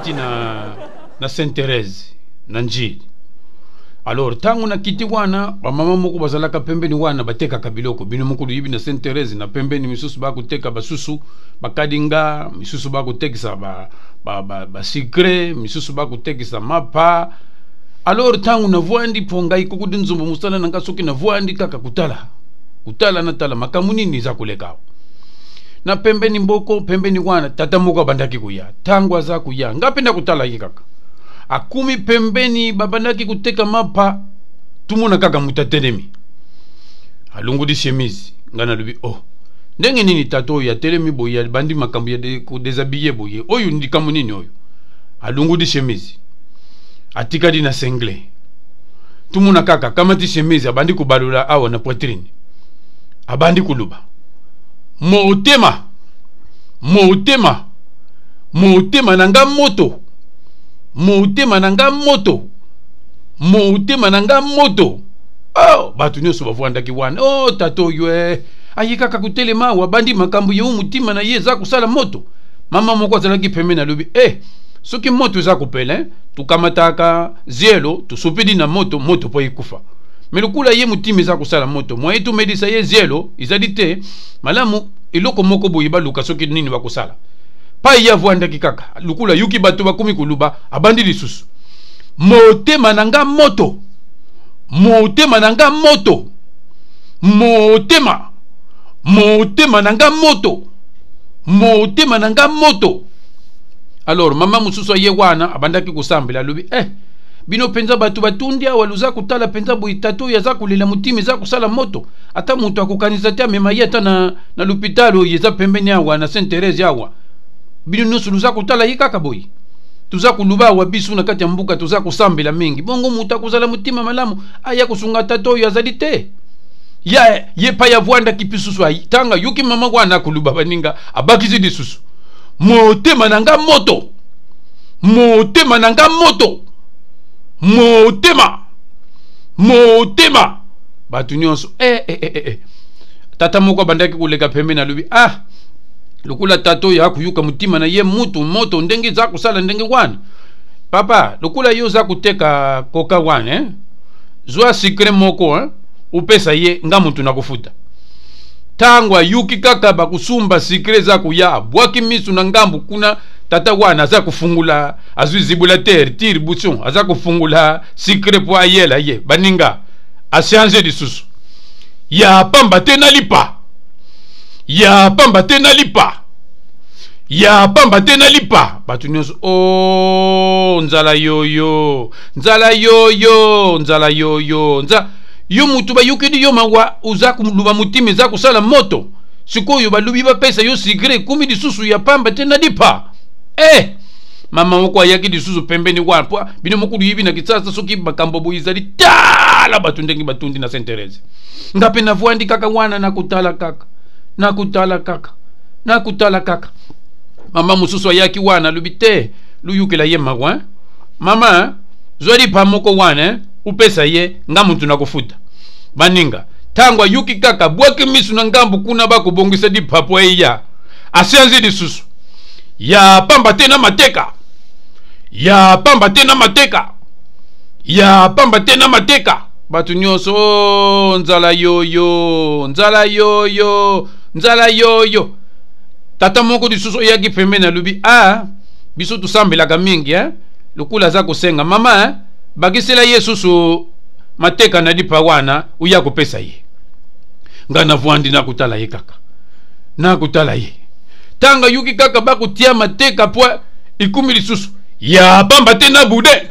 kiti na Sainte Thérèse na njili. Alors tangu na kiti wana ba mama moko bazalaka pembeni wana bateka kabiloko bino mukulu yibi na Sainte Thérèse na pembeni misusu ba kuteka basusu bakadinga misusu ba kutekisa ba secret misusu ba kutekisa mapa. Alors tangu na voandi ponga ikukudu nzumbu musala nanga soki na voandi kaka kutala na tala makamunini za kulekao na pembeni mboko pembeni wana tata moko bandaki kuya tangu aza kuya ngapenda kutala hiki kaka akumi pembeni babandaki kuteka mapa tumuna kaka mutatelemi alungu di chemise ngana lubi oh ndenge nini tato ya telemi boya bandi makambu ya déshabillé boye oyu ndi kamunini oyu alungu di chemise atika di na sengle tumuna kaka kama ti chemise abandi kubalula awa na poitrine abandi kuluba motema nanga moto motema nanga moto oh batu nyoso bavwandaki wana oh tato ywe ayika kutelema wabandi makambu ye mutima na ye za kusala moto mama moko azalaki pembeni alobi soki moto za kupela tukamataka zielo tusupidi na moto po ikufa melukula ye mutima za kusala moto mwa etu medisa ye zielo izali te malamu iloko moko boye baluka soki nini bakusala pa ya vwandaki kaka lukula yuki batu bakumi kuluba abandi lisusu motema nanga moto motema nanga moto. Alors mama mususu ye wana abandaki kusambela lubi bino penza batu batundia waluza kutala penza boy tato ya za kulela mutimi za kusala moto ata muntu akukanisa te mema yeta na l'hôpital yeza pembeni awa na Sainte Thérèse awa bino nusu luza kutala yikaka boy tuza kuluba wa bisu na kati ya mbuka tuza kusambela mingi bongo mutu akuzala mutima malamu aya kusunga tato ya zali te ya ye pa ya vwanda kipisusu tanga yuki mama wana kuluba baninga abakizi disusu motema nanga moto batu nyonso tata moko bandaki kuleka pembeni alubi lukula tato ya kuyuka mutima na ye mutu moto ndenge za kusala ndenge wana papa lukula yo za kuteka koka wana zwa secret moko upesa ye nga mutu na kufuta tangwa yuki kaka bakusumba secret za kuya bwaki misu na ngambu kuna tata wana aza kufungula azwizibula terre tire bouchon aza kufungula secret po ayela ye baninga asianze lisusu ya pamba tena lipa batu nyonso nzala yoyo yo mutu bayukidi yo mawa uza kuluba mutimi za kusala moto sikoyo balubi bapesa yo secret kumi lisusu ya pamba tena lipa mama moko ayaki lisusu pembeni wapo bino mokulu yibi na kisasa soki bakambo boyizali tala batu ndenge batundi na Sainte Thérèse ngape na vwandi kaka wana nakutala kaka mama mususu ayaki wana lubite luyukela ye mawa mama zwali pa moko wana upesa ye nga muntu nakufuta baninga tangwa yuki kaka bwaki misu na ngambu kuna bakubongisa di papo ya asianzi lisusu ya pamba tena mateka batu nyonso nzala yoyo tata moko lisusu yaki pembeni alubi biso tusambelaka mingi lukula za kusenga mama bakisela yesusu mateka na dipa wana uya kupesa ye nga na vwandi nakutala ye kaka tanga yuki kaka bakutia mateka po ikumi lisusu ya pamba tena bude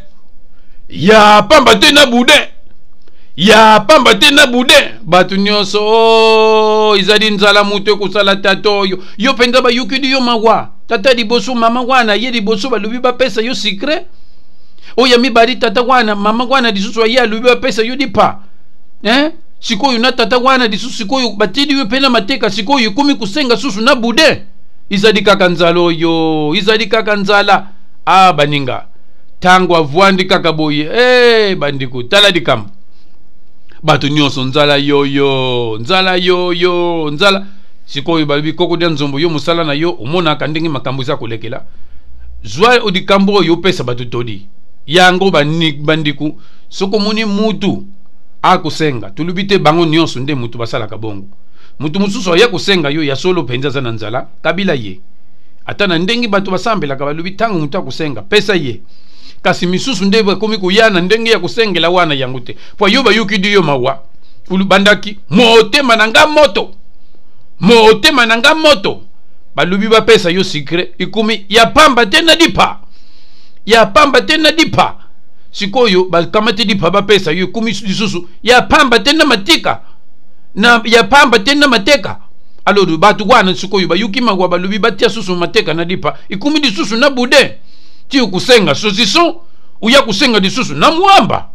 batu nyonso izali nzala mutu kusala tato yo penza bayukidi yo mawa tata liboso mama wana ye liboso balubi bapesa yo secret oya mibali tata wana mama wana lisusu ya alubi bapesa yo dipa sikoyo na tata wana lisusu sikoyo batidi yo pena mateka sikoyo kumi kusenga susu na bude izali kaka nzala baninga tangwa vwandi kaka boye bandiku tala dikambo batu nyonso nzala sikoyo babi koko dia nzombo yo musala na yo umona kandingi makambo za kulekela zwa odikambo yo pesa batutodi yango bandiku soko moni mutu akusenga tulubite bango nyonso nde mutu basala kabongo mutu mususu ya kusenga yo ya solo penza za nzala kabila ye atana ndengi batu basambela kabalubi tangu mutu akusenga pesa ye kasi misusu nde bakomi kuyana ndengi ya kusengela wana yango te po yo bayuki diyo mawa ulubandaki motema nanga moto balubi ba pesa yo secret ikumi ya pamba tena dipa sikoyo bakamate dipa ba pesa yo ikumi lisusu ya pamba tena matika na ya pamba tena mateka alors batu wana sikoyo bayuki magwa balubi batia susu mateka na dipa ikumi lisusu na bude ti ukusenga sosiso uya kusenga lisusu na muamba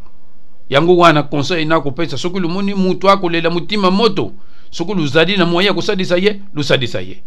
yango wana conseil na ko pesa sokulu muni mutu akolela mutima moto sokulu zadi na moya kusadisa ye lusadisa ye